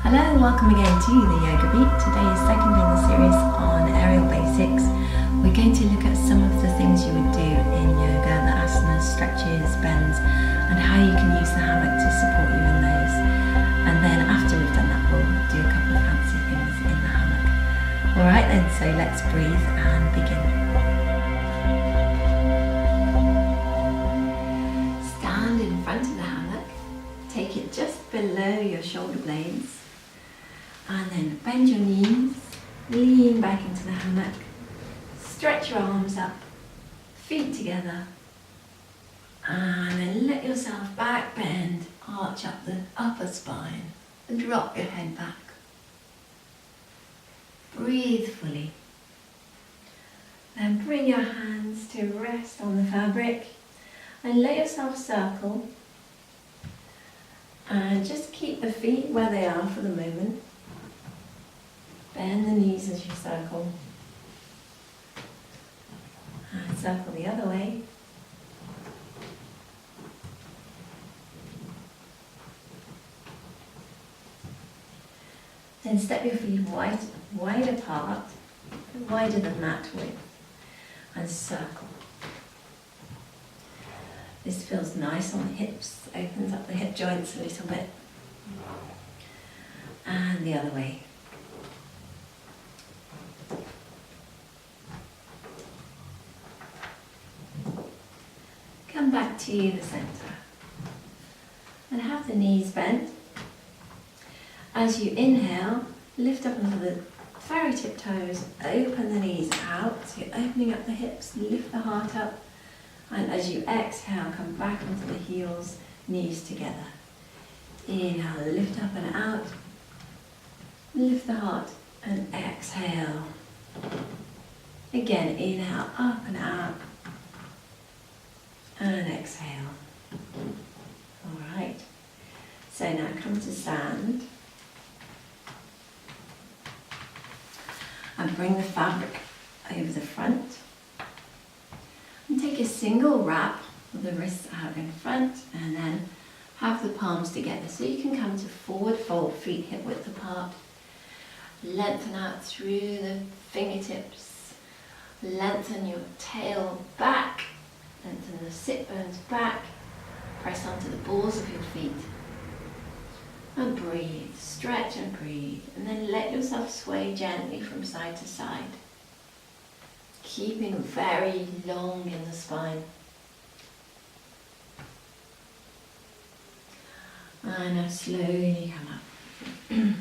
Hello and welcome again to the Yoga Beat. Today is second in the series on aerial basics. We're going to look at some of the things you would do in yoga, the asanas, stretches, bends, and how you can use the hammock to support you in those. And then after we've done that, we'll do a couple of fancy things in the hammock. Alright then, so let's breathe and begin. Stand in front of the hammock, take it just below your shoulder blades. And then bend your knees, lean back into the hammock, stretch your arms up, feet together, and then let yourself back bend, arch up the upper spine, and drop your head back. Breathe fully. Then bring your hands to rest on the fabric, and let yourself circle, and just keep the feet where they are for the moment. Bend the knees as you circle. And circle the other way. Then step your feet wide apart, wider than mat width, and circle. This feels nice on the hips, opens up the hip joints a little bit. And the other way. Come back to the centre and have the knees bent. As you inhale, lift up onto the fairy tip toes, open the knees out, so you're opening up the hips, lift the heart up, and as you exhale, come back onto the heels, knees together. Inhale, lift up and out, lift the heart, and exhale. Again, inhale, up and out. And exhale. Alright, so now come to stand and bring the fabric over the front and take a single wrap with the wrists out in front and then have the palms together so you can come to forward fold, feet hip width apart, lengthen out through the fingertips, lengthen your tail back, lengthen the sit bones back, press onto the balls of your feet, and breathe, stretch and breathe, and then let yourself sway gently from side to side, keeping very long in the spine. And now slowly come up.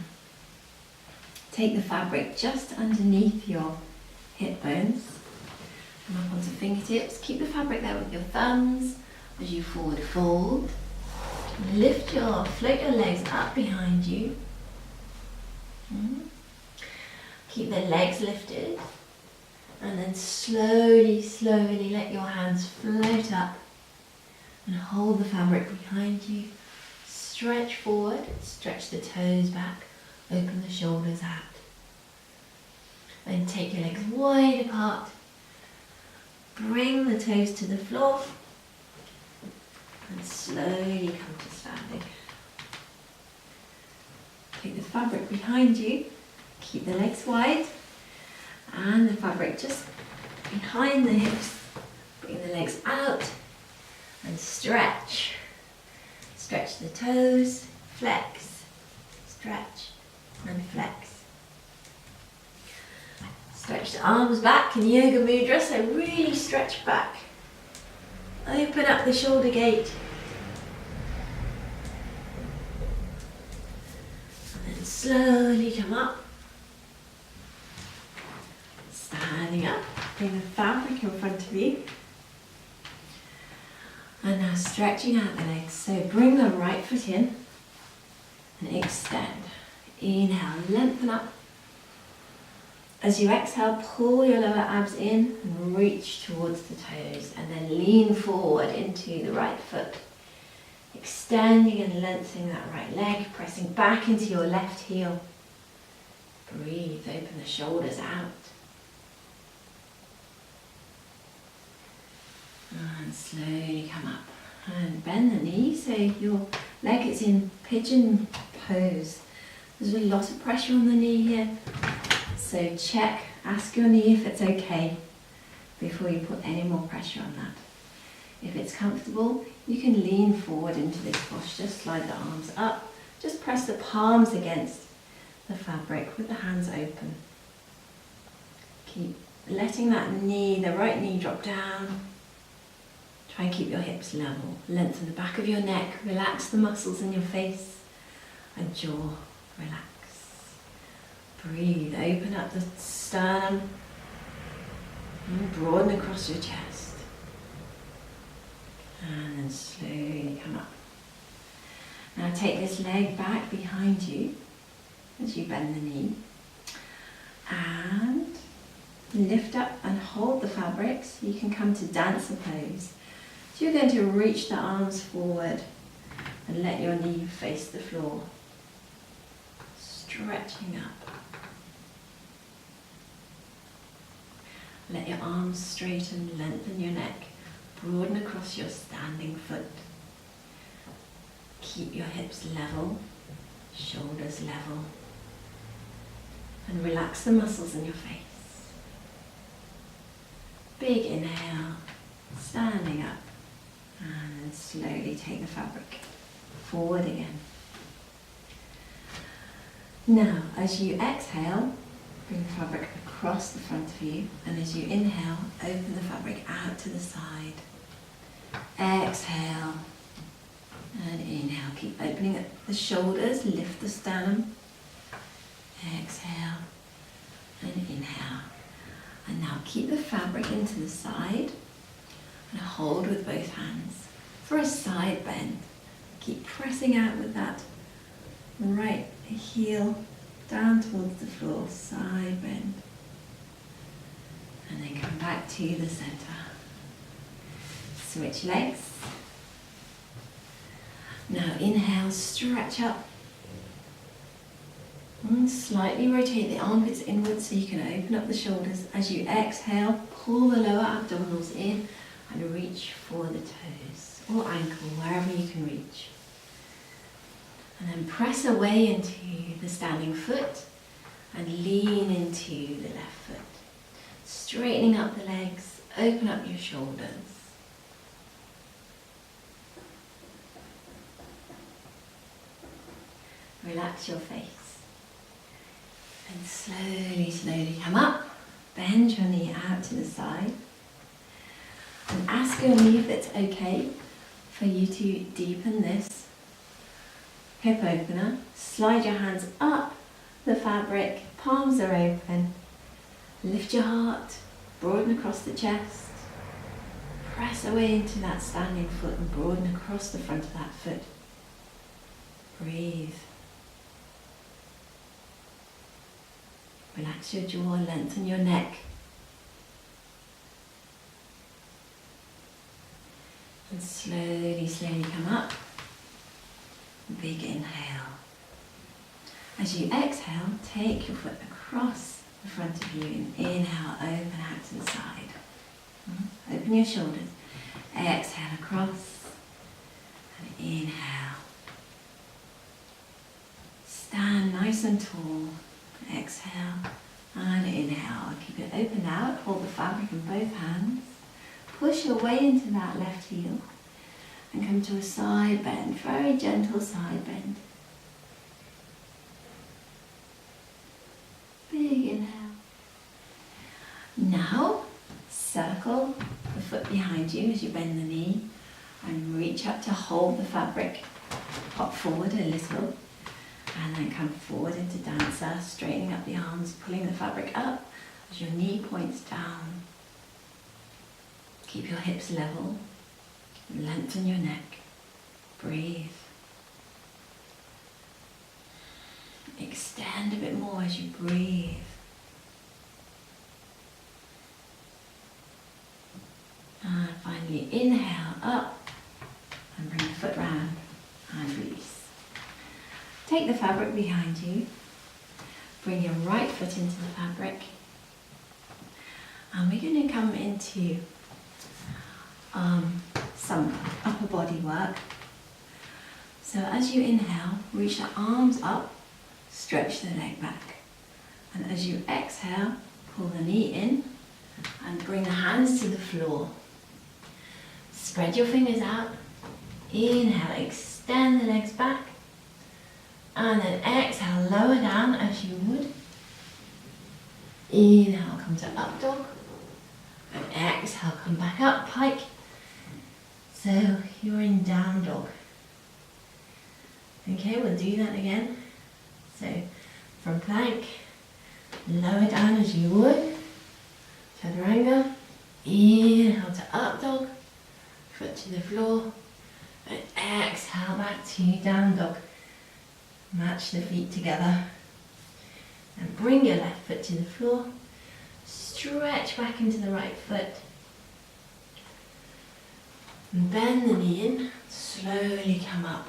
Take the fabric just underneath your hip bones. Come up onto fingertips, keep the fabric there with your thumbs as you forward fold. Float your legs up behind you. Keep the legs lifted. And then slowly, slowly let your hands float up and hold the fabric behind you. Stretch forward, stretch the toes back, open the shoulders out. Then take your legs wide apart. Bring the toes to the floor and slowly come to standing. Take the fabric behind you, keep the legs wide and the fabric just behind the hips. Bring the legs out and stretch. Stretch the toes, flex, stretch and flex. Stretch the arms back in Yoga Mudra, so really stretch back. Open up the shoulder gate. And then slowly come up. Standing up, bring the fabric in front of you. And now stretching out the legs, so bring the right foot in and extend. Inhale, lengthen up. As you exhale, pull your lower abs in and reach towards the toes and then lean forward into the right foot. Extending and lengthening that right leg, pressing back into your left heel. Breathe, open the shoulders out. And slowly come up and bend the knee so your leg is in pigeon pose. There's a lot of pressure on the knee here, so ask your knee if it's okay before you put any more pressure on that. If it's comfortable, you can lean forward into this posture, slide the arms up, just press the palms against the fabric with the hands open. Keep letting that knee, the right knee, drop down. Try and keep your hips level. Lengthen the back of your neck, relax the muscles in your face and jaw, relax. Breathe, open up the sternum and broaden across your chest. And then slowly come up. Now take this leg back behind you as you bend the knee. And lift up and hold the fabric so you can come to dancer pose. So you're going to reach the arms forward and let your knee face the floor. Stretching up. Let your arms straighten, lengthen your neck, broaden across your standing foot. Keep your hips level, shoulders level, and relax the muscles in your face. Big inhale, standing up, and then slowly take the fabric forward again. Now, as you exhale, bring the fabric across the front of you, and as you inhale, open the fabric out to the side. Exhale, and inhale. Keep opening up the shoulders, lift the sternum. Exhale, and inhale. And now keep the fabric into the side and hold with both hands for a side bend. Keep pressing out with that right heel down towards the floor, side bend. And then come back to the center. Switch legs. Now inhale, stretch up. And slightly rotate the armpits inwards so you can open up the shoulders. As you exhale, pull the lower abdominals in and reach for the toes or ankle, wherever you can reach. And then press away into the standing foot and lean into the left foot. Straightening up the legs, open up your shoulders. Relax your face. And slowly, slowly come up. Bend your knee out to the side. And ask your knee if it's okay for you to deepen this hip opener. Slide your hands up the fabric, palms are open. Lift your heart, broaden across the chest. Press away into that standing foot and broaden across the front of that foot. Breathe. Relax your jaw, lengthen your neck. And slowly, slowly come up. Big inhale. As you exhale, take your foot across the front of you and inhale, open out to the side. Open your shoulders. Exhale across and inhale. Stand nice and tall. Exhale and inhale. Keep it open out. Hold the fabric in both hands. Push your way into that left heel and come to a side bend. Very gentle side bend. Big inhale. Now circle the foot behind you as you bend the knee and reach up to hold the fabric. Pop forward a little. And then come forward into dancer, straightening up the arms, pulling the fabric up as your knee points down. Keep your hips level, lengthen your neck, breathe. Extend a bit more as you breathe. And finally inhale up and bring the foot round and release. Take the fabric behind you, bring your right foot into the fabric, and we're going to come into some upper body work. So as you inhale, reach the arms up, Stretch the leg back. And as you exhale, pull the knee in and bring the hands to the floor. Spread your fingers out. Inhale, extend the legs back. And then exhale, lower down as you would. Inhale, come to up dog. And exhale, come back up, pike. So you're in down dog. Okay, we'll do that again. So from plank, lower down as you would. Chaturanga. Inhale to up dog. Foot to the floor. And exhale back to down dog. Match the feet together. And bring your left foot to the floor. Stretch back into the right foot. And bend the knee in. Slowly come up.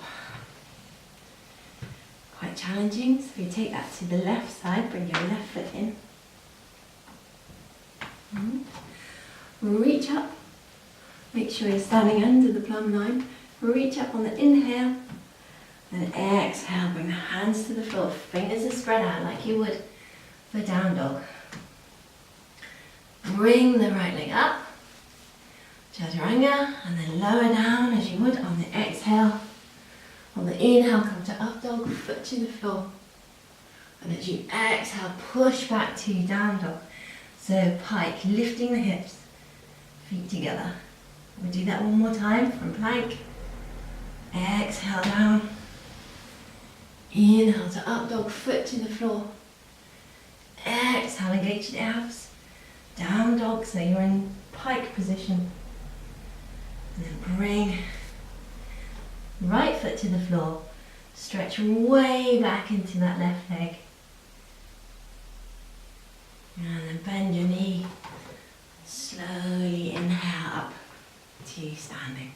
Quite challenging, so you take that to the left side, bring your left foot in. Reach up, make sure you're standing under the plumb line. Reach up on the inhale, and exhale, bring the hands to the floor. Fingers are spread out like you would for down dog. Bring the right leg up, chaturanga, and then lower down as you would on the exhale. On the inhale, come to up dog, foot to the floor. And as you exhale, push back to down dog. So pike, lifting the hips, feet together. We'll do that one more time from plank. Exhale down. Inhale to up dog, foot to the floor. Exhale, engage the abs. Down dog, so you're in pike position. And then bring right foot to the floor. Stretch way back into that left leg. And then bend your knee. Slowly inhale up to standing.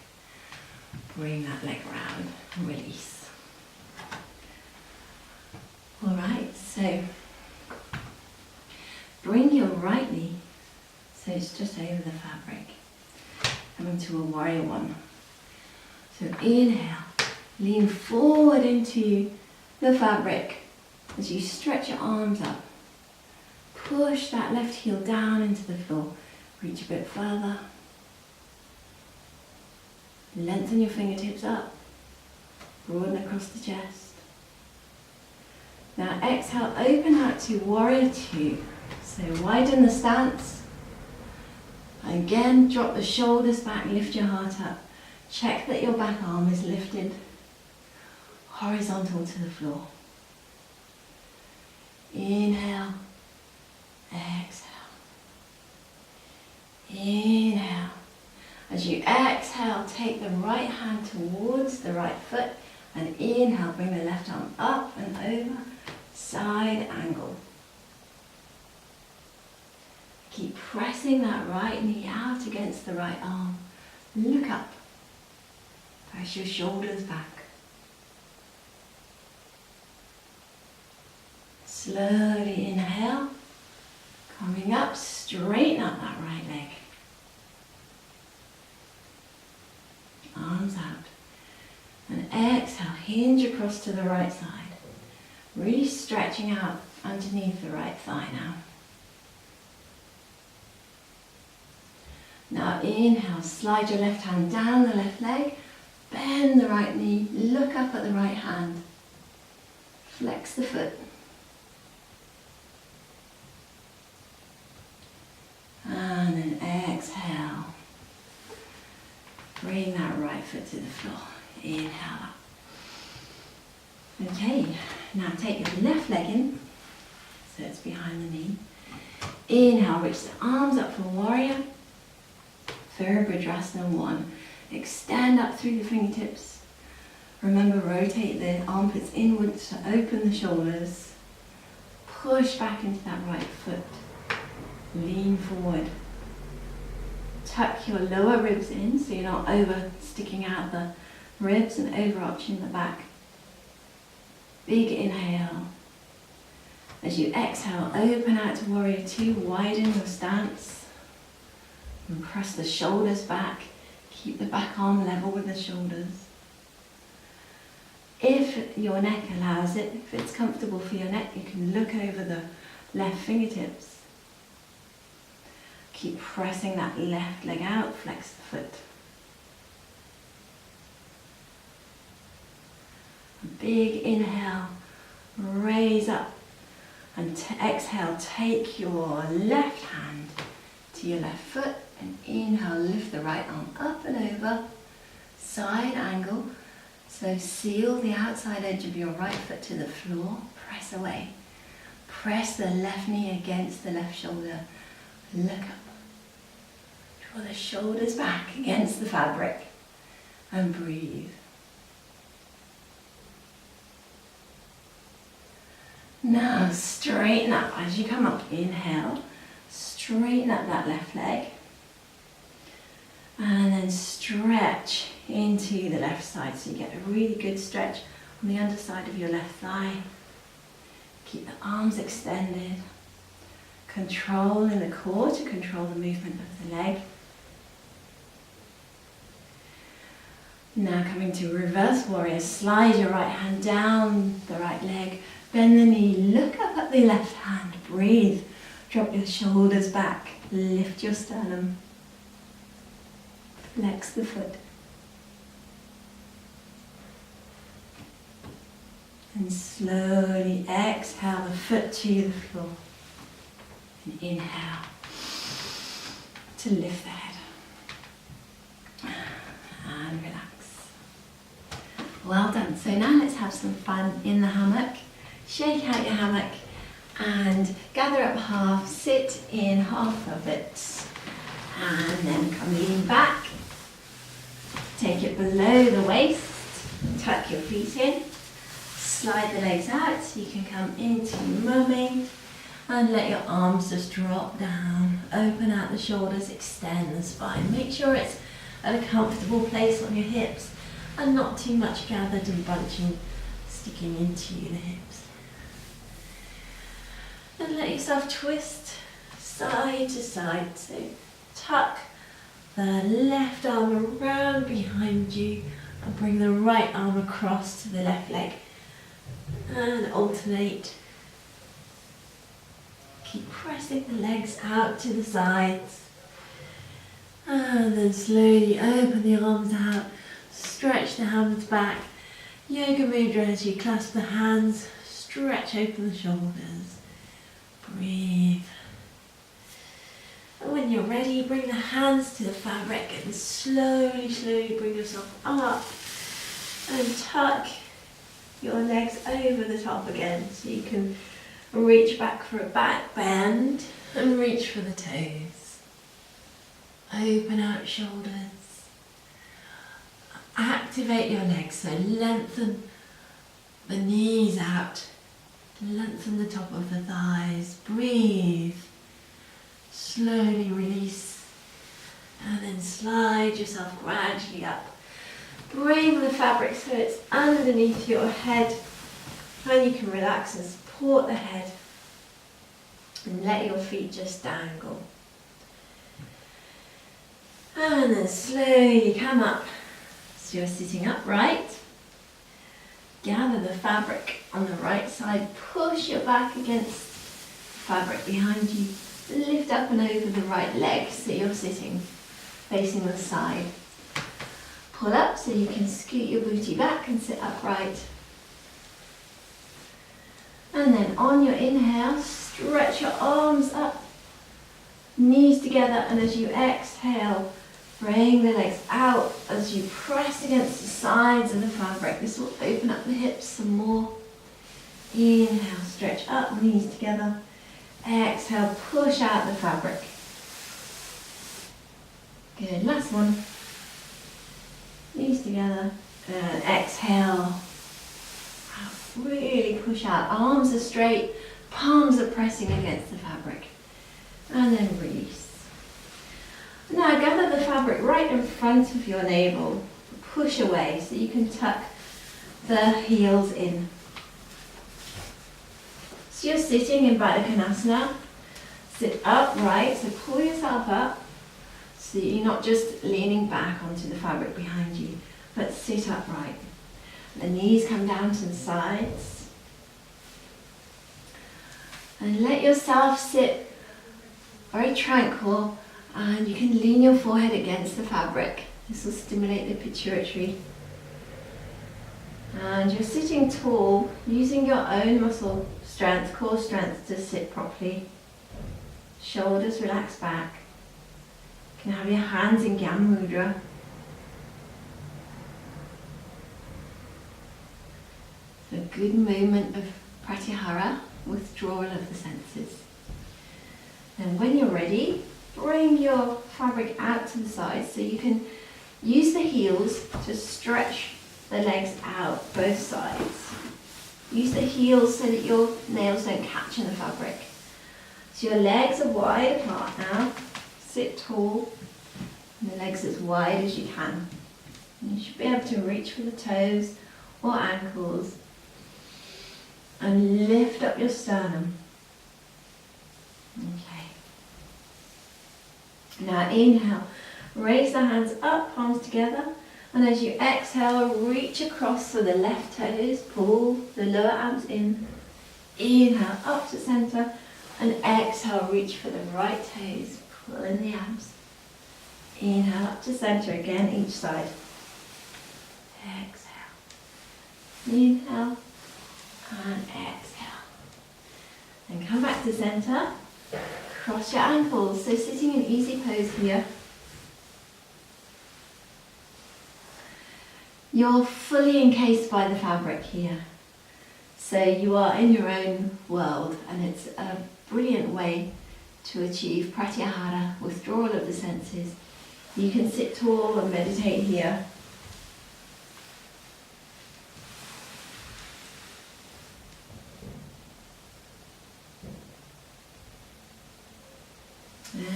Bring that leg round and release. Alright, so bring your right knee so it's just over the fabric. Coming to a warrior one. So inhale, lean forward into the fabric as you stretch your arms up. Push that left heel down into the floor. Reach a bit further. Lengthen your fingertips up. Broaden across the chest. Now exhale, open out to warrior two. So widen the stance. Again, drop the shoulders back, lift your heart up. Check that your back arm is lifted horizontal to the floor. Inhale, exhale. Inhale. As you exhale, take the right hand towards the right foot and inhale, bring the left arm up and over, side angle. Keep pressing that right knee out against the right arm. Look up. Press your shoulders back. Slowly inhale. Coming up, straighten up that right leg. Arms out. And exhale, hinge across to the right side. Really stretching out underneath the right thigh now. Now inhale, slide your left hand down the left leg. Bend the right knee, look up at the right hand. Flex the foot. And then exhale. Bring that right foot to the floor. Inhale up. Okay, now take your left leg in, so it's behind the knee. Inhale, reach the arms up for warrior. Virabhadrasana 1. Extend up through the fingertips. Remember, rotate the armpits inwards to open the shoulders. Push back into that right foot. Lean forward. Tuck your lower ribs in so you're not over sticking out the ribs and over arching the back. Big inhale. As you exhale, open out to warrior 2, widen your stance. And press the shoulders back. Keep the back arm level with the shoulders. If your neck allows it, if it's comfortable for your neck, you can look over the left fingertips. Keep pressing that left leg out, flex the foot. Big inhale, raise up, and exhale, take your left hand to your left foot, and inhale, lift the right arm up and over, side angle. So seal the outside edge of your right foot to the floor, press away. Press the left knee against the left shoulder, look up. Draw the shoulders back against the fabric and breathe. Now straighten up as you come up. Inhale, straighten up that left leg. And then stretch into the left side so you get a really good stretch on the underside of your left thigh. Keep the arms extended. Control in the core to control the movement of the leg. Now coming to reverse warrior, slide your right hand down the right leg. Bend the knee, look up at the left hand, breathe. Drop your shoulders back, lift your sternum. Flex the foot. And slowly exhale the foot to the floor. And inhale to lift the head. And relax. Well done. So now let's have some fun in the hammock. Shake out your hammock and gather up half, sit in half of it. And then come lean back. Take it below the waist, tuck your feet in, slide the legs out so you can come into mummy, and let your arms just drop down, open out the shoulders, extend the spine. Make sure it's at a comfortable place on your hips and not too much gathered and bunching, sticking into the hips. And let yourself twist side to side, so tuck the left arm around behind you and bring the right arm across to the left leg and alternate. Keep pressing the legs out to the sides and then slowly open the arms out, stretch the hands back. Yoga mudra as you clasp the hands, stretch open the shoulders, breathe. And when you're ready, bring the hands to the fabric and slowly bring yourself up and tuck your legs over the top again so you can reach back for a back bend and reach for the toes. Open out shoulders. Activate your legs, so lengthen the knees out, lengthen the top of the thighs, breathe. Slowly release and then slide yourself gradually up. Bring the fabric so it's underneath your head and you can relax and support the head and let your feet just dangle. And then slowly come up. So you're sitting upright. Gather the fabric on the right side, push your back against the fabric behind you. Lift up and over the right leg so you're sitting facing the side. Pull up so you can scoot your booty back and sit upright. And then on your inhale, stretch your arms up, knees together, and as you exhale, bring the legs out as you press against the sides of the fabric. This will open up the hips some more. Inhale, stretch up, knees together. Exhale, push out the fabric. Good, last one. Knees together. And exhale. Really push out. Arms are straight, palms are pressing against the fabric. And then release. Now gather the fabric right in front of your navel. Push away so you can tuck the heels in. So you're sitting in Baddha Konasana. Sit upright, so pull yourself up so you're not just leaning back onto the fabric behind you, but sit upright. The knees come down to the sides. And let yourself sit very tranquil, and you can lean your forehead against the fabric. This will stimulate the pituitary. And you're sitting tall, using your own muscle strength, core strength to sit properly. Shoulders relax back. You can have your hands in Gyam Mudra. A good moment of pratyahara, withdrawal of the senses. And when you're ready, bring your fabric out to the side so you can use the heels to stretch the legs out both sides. Use the heels so that your nails don't catch in the fabric. So your legs are wide apart now. Sit tall, and the legs as wide as you can. And you should be able to reach for the toes or ankles. And lift up your sternum. Okay. Now inhale, raise the hands up, palms together. And as you exhale, reach across to the left toes, pull the lower abs in. Inhale, up to center. And exhale, reach for the right toes, pull in the abs. Inhale, up to center again, each side. Exhale. Inhale. And exhale. And come back to center. Cross your ankles. So sitting in easy pose here. You're fully encased by the fabric here. So you are in your own world, and it's a brilliant way to achieve pratyahara, withdrawal of the senses. You can sit tall and meditate here.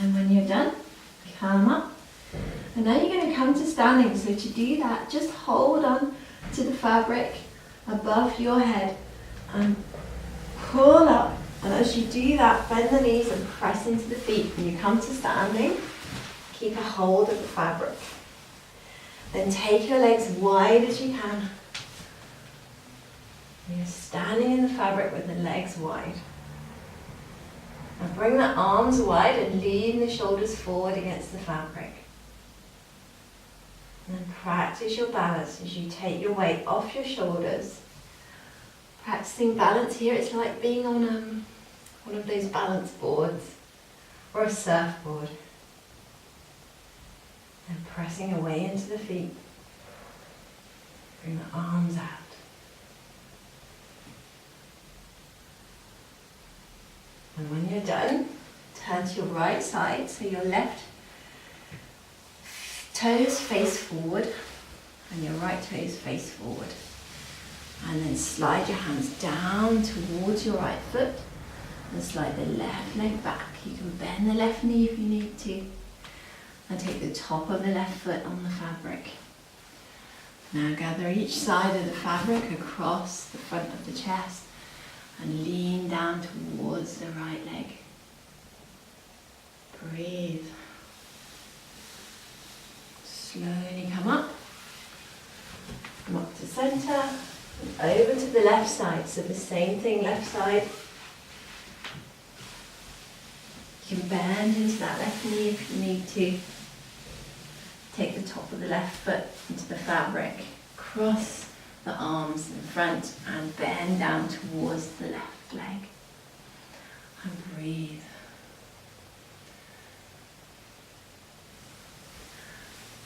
And when you're done, come up. And now you're going to come to standing. So to do that, just hold on to the fabric above your head and pull up. And as you do that, bend the knees and press into the feet. When you come to standing, keep a hold of the fabric. Then take your legs wide as you can. You're standing in the fabric with the legs wide. Now bring the arms wide and lean the shoulders forward against the fabric. And then practice your balance as you take your weight off your shoulders. Practicing balance here, it's like being on one of those balance boards or a surfboard. And pressing away into the feet. Bring the arms out. And when you're done, turn to your right side, so your left toes face forward and your right toes face forward. And then slide your hands down towards your right foot and slide the left leg back. You can bend the left knee if you need to. And take the top of the left foot on the fabric. Now gather each side of the fabric across the front of the chest and lean down towards the right leg. Breathe. Slowly come up. Come up to center and over to the left side. So the same thing, left side. You can bend into that left knee if you need to. Take the top of the left foot into the fabric. Cross the arms in front and bend down towards the left leg. And breathe.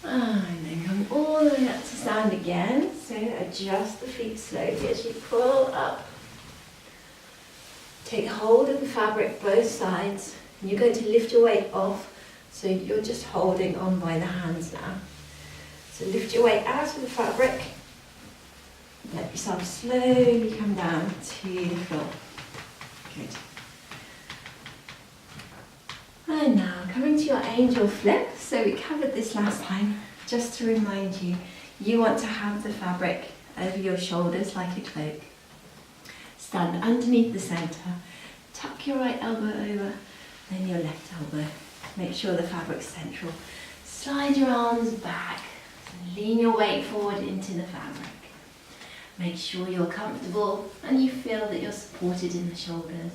And then come all the way up to stand again. So adjust the feet slowly as you pull up. Take hold of the fabric both sides. And you're going to lift your weight off. So you're just holding on by the hands now. So lift your weight out of the fabric. Let yourself slowly come down to the floor. Good. And now coming to your angel flip. So we covered this last time. Just to remind you, you want to have the fabric over your shoulders like a cloak. Stand underneath the center. Tuck your right elbow over, then your left elbow. Make sure the fabric's central. Slide your arms back and lean your weight forward into the fabric. Make sure you're comfortable and you feel that you're supported in the shoulders.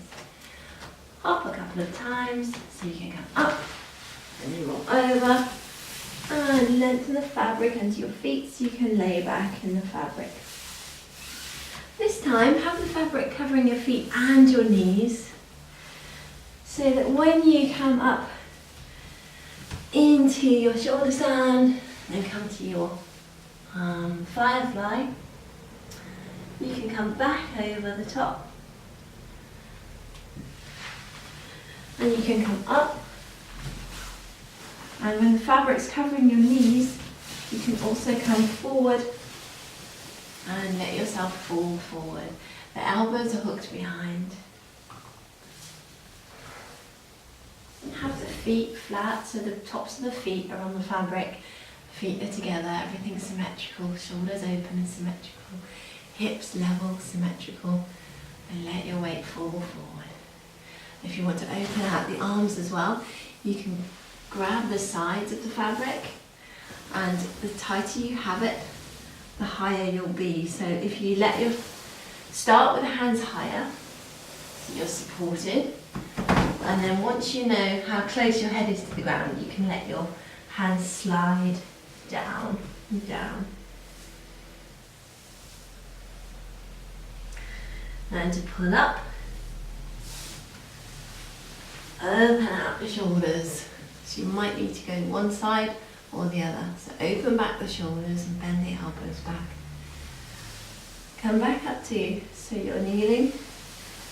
Hop a couple of times so you can come up and then roll over and lengthen the fabric under your feet so you can lay back in the fabric. This time have the fabric covering your feet and your knees so that when you come up into your shoulder stand and come to your firefly, you can come back over the top and you can come up, and when the fabric's covering your knees you can also come forward and let yourself fall forward. The elbows are hooked behind. And have the feet flat, so the tops of the feet are on the fabric, feet are together, everything's symmetrical, shoulders open and symmetrical, hips level, symmetrical, and let your weight fall forward. If you want to open out the arms as well, you can grab the sides of the fabric, and the tighter you have it, the higher you'll be. So if you start with the hands higher, so you're supported, and then once you know how close your head is to the ground, you can let your hands slide down and down. And to pull up, open out the shoulders. So you might need to go one side or the other. So open back the shoulders and bend the elbows back. Come back up to, so you're kneeling.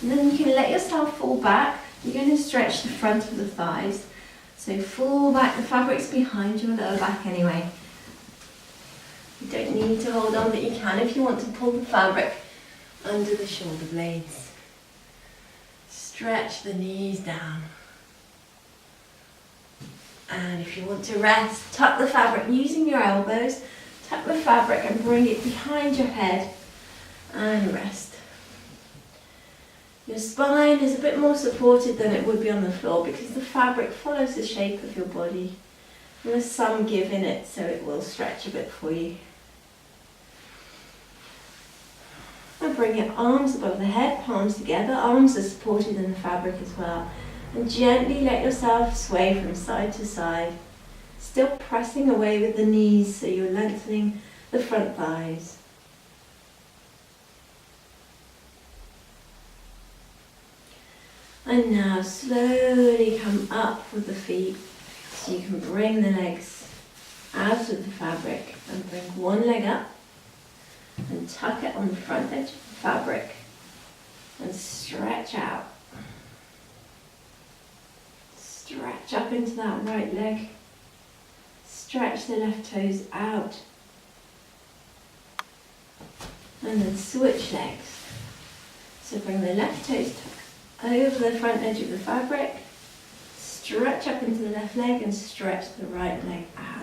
And then you can let yourself fall back. You're going to stretch the front of the thighs. So fall back, the fabric's behind your lower back anyway. You don't need to hold on, but you can if you want to pull the fabric under the shoulder blades. Stretch the knees down. And if you want to rest, tuck the fabric using your elbows, tuck the fabric and bring it behind your head and rest. Your spine is a bit more supported than it would be on the floor because the fabric follows the shape of your body. And there's some give in it, so it will stretch a bit for you. And bring your arms above the head, palms together. Arms are supported in the fabric as well. And gently let yourself sway from side to side, still pressing away with the knees so you're lengthening the front thighs. And now slowly come up with the feet so you can bring the legs out of the fabric and bring one leg up and tuck it on the front edge of the fabric and stretch out. Stretch up into that right leg. Stretch the left toes out. And then switch legs. So bring the left toes over the front edge of the fabric. Stretch up into the left leg and stretch the right leg out.